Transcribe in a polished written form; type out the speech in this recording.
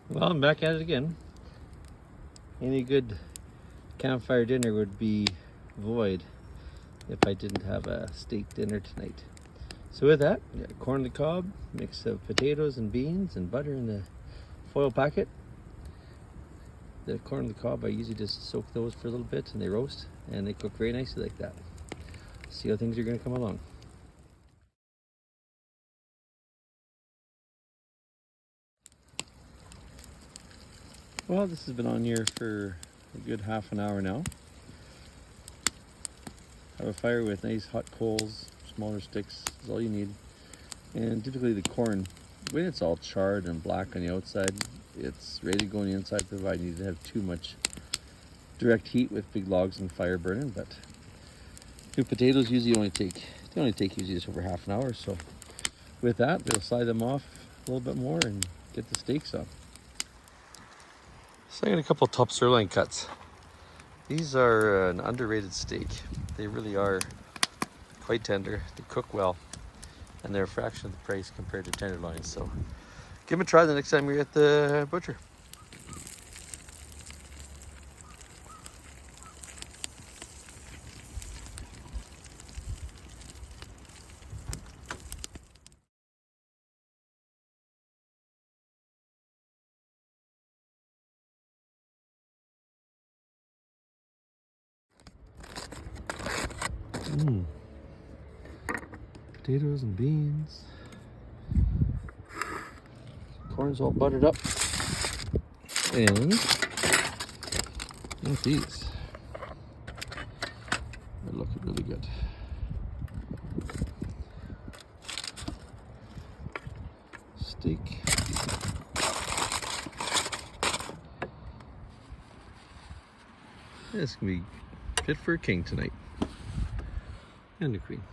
Well, I'm back at it again. Any good campfire dinner would be void if I didn't have a steak dinner tonight. So with that, we got corn on the cob, mix of potatoes and beans and butter in the foil packet. The corn on the cob, I usually just soak those for a little bit and they roast and they cook very nicely like that. See how things are going to come along. Well, this has been on here for a good half an hour now. Have a fire with nice hot coals, smaller sticks is all you need. And typically the corn, when it's all charred and black on the outside, it's ready to go on the inside, provided you don't have too much direct heat with big logs and fire burning. But new potatoes usually only take usually just over half an hour. So with that, we'll slide them off a little bit more and get the steaks up. So I got a couple top sirloin cuts. These are an underrated steak. They really are quite tender. They cook well, and they're a fraction of the price compared to tenderloins. So give them a try the next time you're at the butcher. Potatoes and beans. Corn's all buttered up. And look at these. They're looking really good. Steak. This can be fit for a king tonight. And a queen.